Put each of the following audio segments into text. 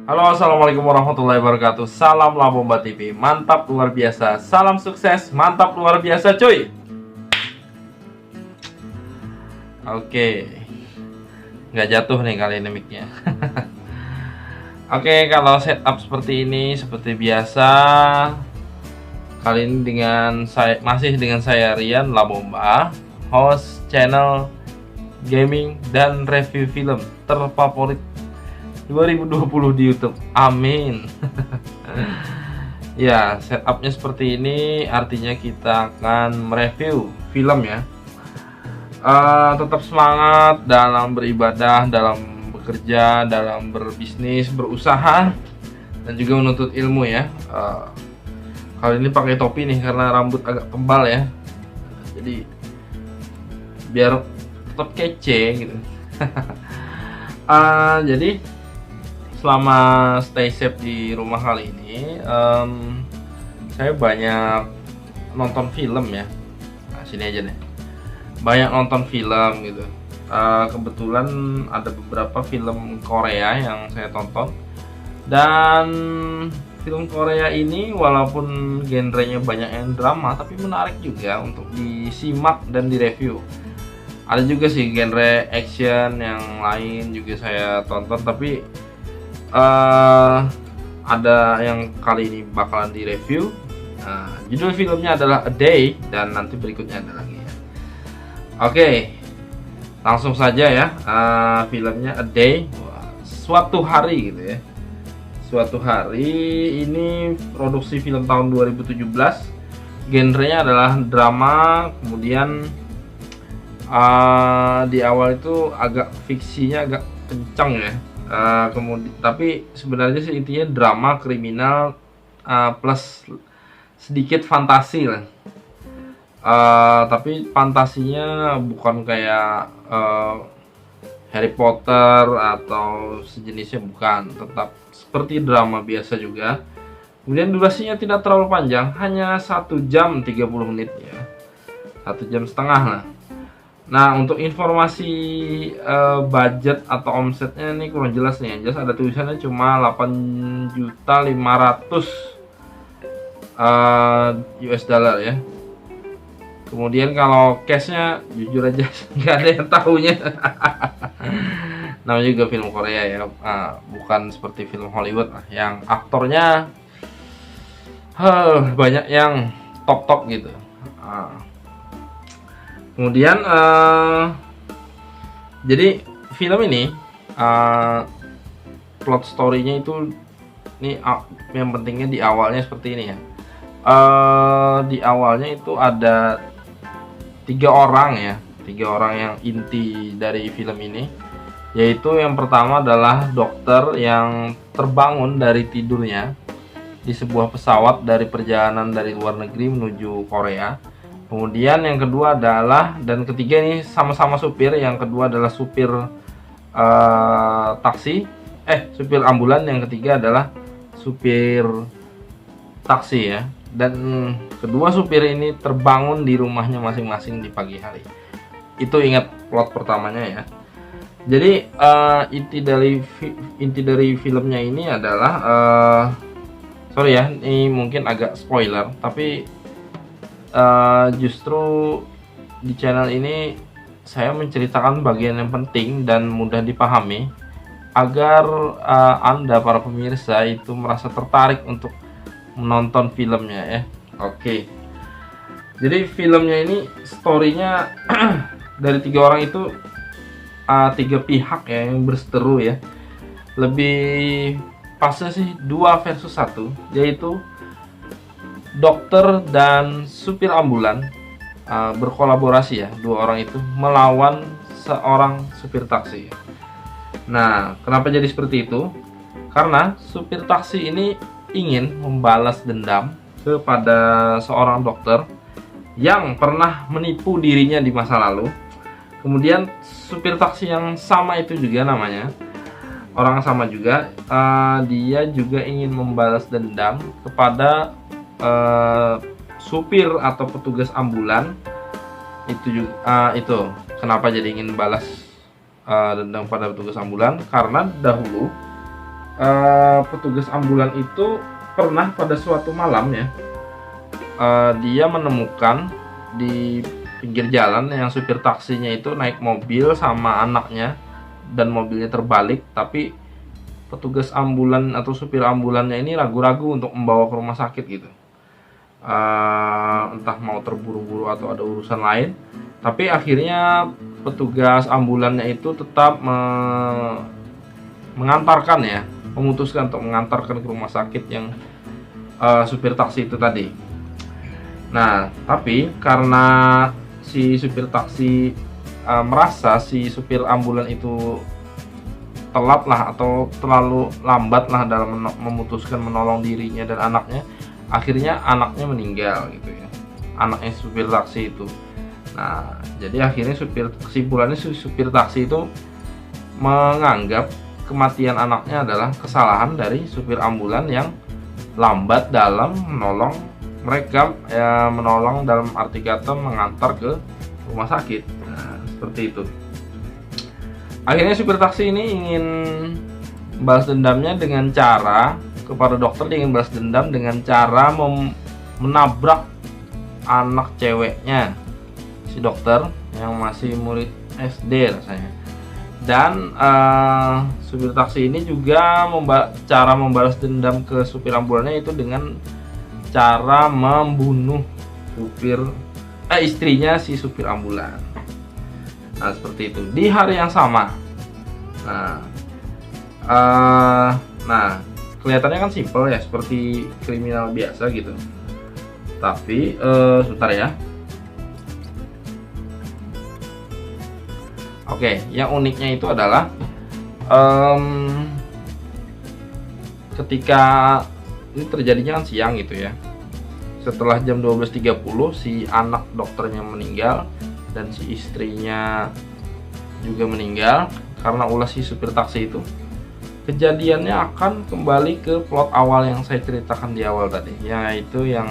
Halo, assalamualaikum warahmatullahi wabarakatuh. Salam Labomba TV, mantap luar biasa. Salam sukses, mantap luar biasa, cuy. Oke, nggak jatuh nih kali ini mic-nya. Oke, kalau setup seperti ini, seperti biasa. Kali ini masih dengan saya Rian Labomba, host channel gaming dan review film terfavorit 2020 di YouTube. Amin. Ya, setupnya seperti ini, artinya kita akan mereview film ya. Tetap semangat dalam beribadah, dalam bekerja, dalam berbisnis, berusaha, dan juga menuntut ilmu ya. Kali ini pakai topi nih karena rambut agak tebal ya, jadi biar tetap kece gitu. Jadi selama stay safe di rumah kali ini, saya banyak nonton film ya. Nah, sini aja deh. Banyak nonton film gitu. Kebetulan ada beberapa film Korea yang saya tonton. Dan film Korea ini walaupun genrenya banyak yang drama, tapi menarik juga untuk disimak dan direview. Ada juga sih genre action yang lain juga saya tonton, tapi ada yang kali ini bakalan direview. Judul filmnya adalah A Day, dan nanti berikutnya ada lagi ya. Oke, langsung saja ya. Filmnya A Day, suatu hari gitu ya. Suatu hari ini produksi film tahun 2017. Genrenya adalah drama, kemudian di awal itu agak fiksinya agak kencang ya. Kemudian tapi sebenarnya sih intinya drama kriminal plus sedikit fantasi lah. Tapi fantasinya bukan kayak Harry Potter atau sejenisnya, bukan, tetap seperti drama biasa juga. Kemudian durasinya tidak terlalu panjang, hanya 1 jam 30 menit ya, 1 jam setengah lah. Nah, untuk informasi budget atau omsetnya ini kurang jelas nih. Jelas ada tulisannya cuma 8.500.000 US dollar ya. Kemudian kalau cashnya jujur aja nggak ada yang tahunya. Namanya juga film Korea ya, bukan seperti film Hollywood lah, yang aktornya banyak yang top gitu. Kemudian jadi film ini plot story-nya itu nih, yang pentingnya di awalnya seperti ini ya. Di awalnya itu ada 3 orang ya, 3 orang yang inti dari film ini, yaitu yang pertama adalah dokter yang terbangun dari tidurnya di sebuah pesawat dari perjalanan dari luar negeri menuju Korea. Kemudian yang kedua adalah, dan ketiga ini sama-sama supir. Yang kedua adalah supir supir ambulan. Yang ketiga adalah supir taksi ya. Dan kedua supir ini terbangun di rumahnya masing-masing di pagi hari. Itu ingat plot pertamanya ya. Jadi inti dari filmnya ini adalah sorry ya, ini mungkin agak spoiler, tapi justru di channel ini saya menceritakan bagian yang penting dan mudah dipahami agar Anda para pemirsa itu merasa tertarik untuk menonton filmnya ya. Oke. Jadi filmnya ini storynya dari 3 orang itu 3 pihak ya yang berseteru ya. Lebih pasnya sih 2 versus 1, yaitu dokter dan supir ambulan berkolaborasi ya, 2 orang itu melawan seorang supir taksi. Nah, kenapa jadi seperti itu? Karena supir taksi ini ingin membalas dendam kepada seorang dokter yang pernah menipu dirinya di masa lalu. Kemudian supir taksi yang sama itu juga namanya orang sama juga, dia juga ingin membalas dendam kepada supir atau petugas ambulan itu juga. Itu kenapa jadi ingin balas dendam pada petugas ambulan, karena dahulu petugas ambulan itu pernah pada suatu malam ya, dia menemukan di pinggir jalan yang supir taksinya itu naik mobil sama anaknya dan mobilnya terbalik, tapi petugas ambulan atau supir ambulannya ini ragu-ragu untuk membawa ke rumah sakit gitu. Entah mau terburu-buru atau ada urusan lain, tapi akhirnya petugas ambulannya itu tetap mengantarkan ya, memutuskan untuk mengantarkan ke rumah sakit yang supir taksi itu tadi. Nah, tapi karena si supir taksi merasa si supir ambulan itu telat lah atau terlalu lambat lah dalam memutuskan menolong dirinya dan anaknya, akhirnya anaknya meninggal gitu ya, anaknya supir taksi itu. Nah, jadi akhirnya kesimpulannya supir taksi itu menganggap kematian anaknya adalah kesalahan dari supir ambulan yang lambat dalam menolong mereka, ya, menolong dalam arti kata mengantar ke rumah sakit. Nah, seperti itu. Akhirnya supir taksi ini ingin balas dendamnya dengan cara kepada dokter. Dia ingin balas dendam dengan cara menabrak anak ceweknya si dokter yang masih murid SD rasanya. Dan supir taksi ini juga cara membalas dendam ke supir ambulannya itu dengan cara membunuh istrinya si supir ambulan. Nah, seperti itu di hari yang sama. Nah, kelihatannya kan simpel ya, seperti kriminal biasa gitu. Tapi sebentar ya. Oke, yang uniknya itu adalah ketika ini terjadinya kan siang gitu ya. Setelah jam 12.30 si anak dokternya meninggal dan si istrinya juga meninggal karena ulah si supir taksi itu. Kejadiannya akan kembali ke plot awal yang saya ceritakan di awal tadi, yaitu yang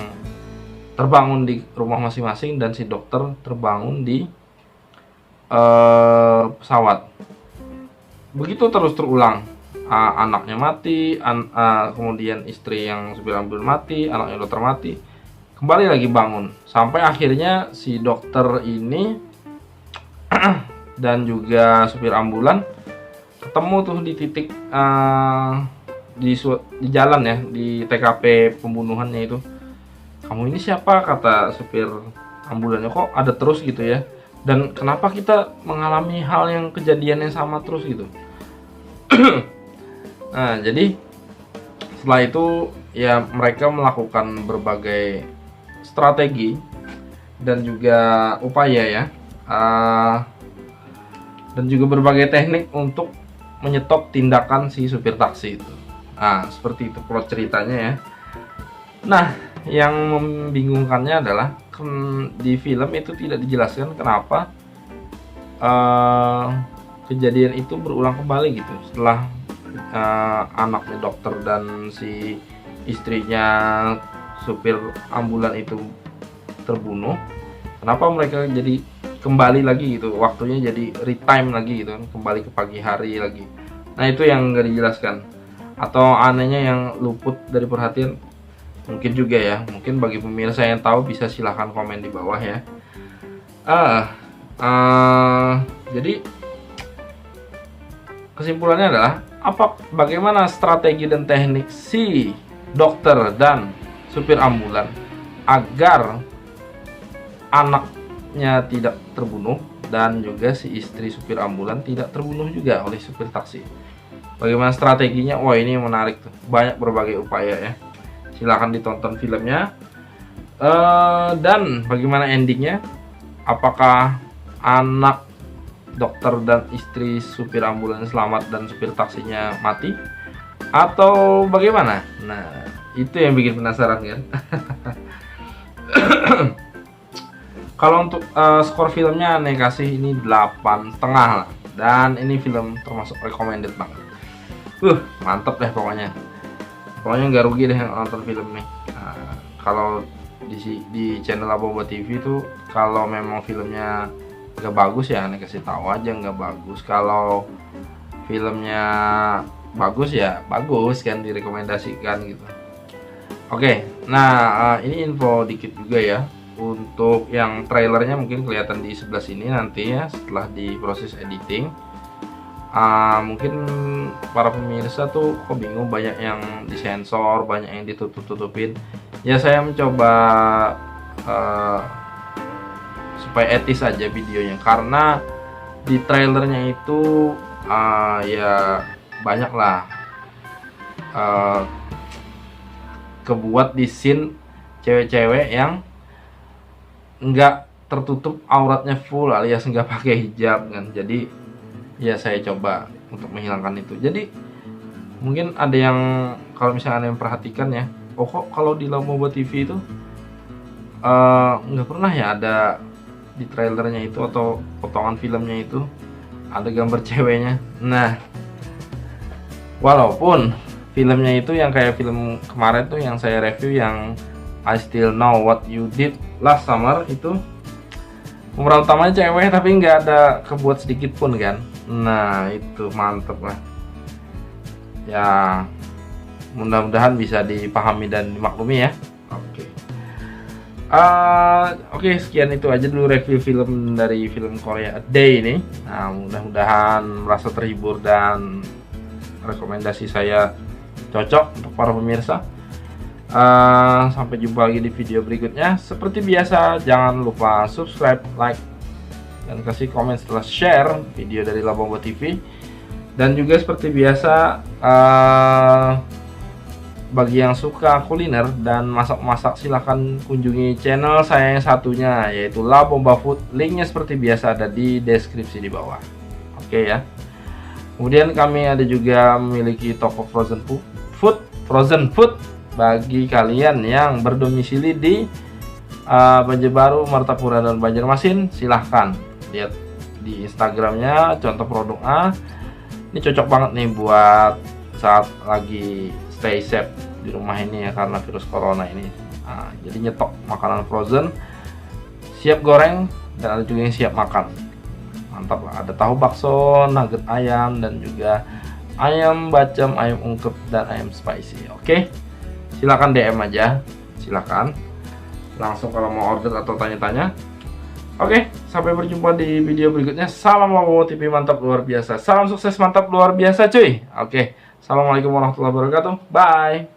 terbangun di rumah masing-masing dan si dokter terbangun di pesawat. Begitu terus terulang. Anaknya mati, kemudian istri yang supir ambulan mati, anaknya dokter mati, kembali lagi bangun, sampai akhirnya si dokter ini dan juga supir ambulan ketemu tuh di titik di jalan ya, di TKP pembunuhannya itu. Kamu ini siapa, kata supir ambulannya, kok ada terus gitu ya, dan kenapa kita mengalami hal yang kejadian yang sama terus gitu. Nah, jadi setelah itu ya mereka melakukan berbagai strategi dan juga upaya ya, dan juga berbagai teknik untuk menyetop tindakan si supir taksi itu. Nah, seperti itu plot ceritanya ya. Nah, yang membingungkannya adalah di film itu tidak dijelaskan kenapa kejadian itu berulang kembali gitu. Setelah anaknya dokter dan si istrinya supir ambulan itu terbunuh, kenapa mereka jadi kembali lagi gitu, waktunya jadi retime lagi gitu, kembali ke pagi hari lagi. Nah, itu yang nggak dijelaskan atau anehnya yang luput dari perhatian mungkin juga ya. Mungkin bagi pemirsa yang tahu bisa silahkan komen di bawah ya. Jadi kesimpulannya adalah bagaimana strategi dan teknik si dokter dan supir ambulan agar anaknya tidak terbunuh dan juga si istri supir ambulan tidak terbunuh juga oleh supir taksi. Bagaimana strateginya? Wah, ini menarik tuh. Banyak berbagai upaya ya. Silahkan ditonton filmnya. Dan bagaimana endingnya? Apakah anak dokter dan istri supir ambulan selamat dan supir taksinya mati? Atau bagaimana? Nah, itu yang bikin penasaran kan? Kalau untuk skor filmnya Ane kasih ini 8,5 lah. Dan ini film termasuk recommended banget. Mantep deh pokoknya. Pokoknya nggak rugi deh nonton film nih. Kalau di channel Aboba TV tuh kalau memang filmnya nggak bagus ya Ane kasih tahu aja nggak bagus. Kalau filmnya bagus ya bagus kan, direkomendasikan gitu. Oke, nah ini info dikit juga ya. Untuk yang trailernya mungkin kelihatan di sebelah sini nanti ya setelah diproses editing. Mungkin para pemirsa tuh kok bingung, banyak yang disensor, banyak yang ditutup-tutupin. Ya saya mencoba supaya etis aja videonya, karena di trailernya itu ya banyak lah kebuat di scene cewek-cewek yang nggak tertutup auratnya full alias nggak pakai hijab kan. Jadi ya saya coba untuk menghilangkan itu. Jadi mungkin ada yang, kalau misalnya ada yang perhatikan ya, oh kok kalau di Laboba TV itu nggak pernah ya ada di trailernya itu atau potongan filmnya itu ada gambar ceweknya. Nah, walaupun filmnya itu yang kayak film kemarin tuh yang saya review, yang I Still Know What You Did Last Summer, itu pemeran utamanya cewek tapi nggak ada kebuat sedikit pun kan. Nah itu mantep lah ya, mudah-mudahan bisa dipahami dan dimaklumi ya. Oke, sekian itu aja dulu review film dari film Korea A Day ini. Nah, mudah-mudahan merasa terhibur dan rekomendasi saya cocok untuk para pemirsa. Sampai jumpa lagi di video berikutnya. Seperti biasa, jangan lupa subscribe, like, dan kasih komen setelah share video dari Laboba TV. Dan juga seperti biasa, bagi yang suka kuliner dan masak-masak, silahkan kunjungi channel saya yang satunya, yaitu Laboba Food. Linknya seperti biasa ada di deskripsi di bawah. Oke ya. Kemudian kami ada juga memiliki toko frozen food bagi kalian yang berdomisili di Banjarbaru, Martapura, dan Banjarmasin. Silahkan lihat di Instagramnya, contoh produk A. Ini cocok banget nih buat saat lagi stay safe di rumah ini ya, karena virus corona ini. Jadi nyetok makanan frozen, siap goreng, dan ada juga yang siap makan. Mantap lah, ada tahu bakso, nugget ayam, dan juga ayam bacem, ayam ungkep, dan ayam spicy. Oke, silakan DM aja, silakan langsung kalau mau order atau tanya-tanya. Oke, sampai berjumpa di video berikutnya. Salam Laboba TV mantap luar biasa. Salam sukses mantap luar biasa cuy. Oke, assalamualaikum warahmatullahi wabarakatuh. Bye.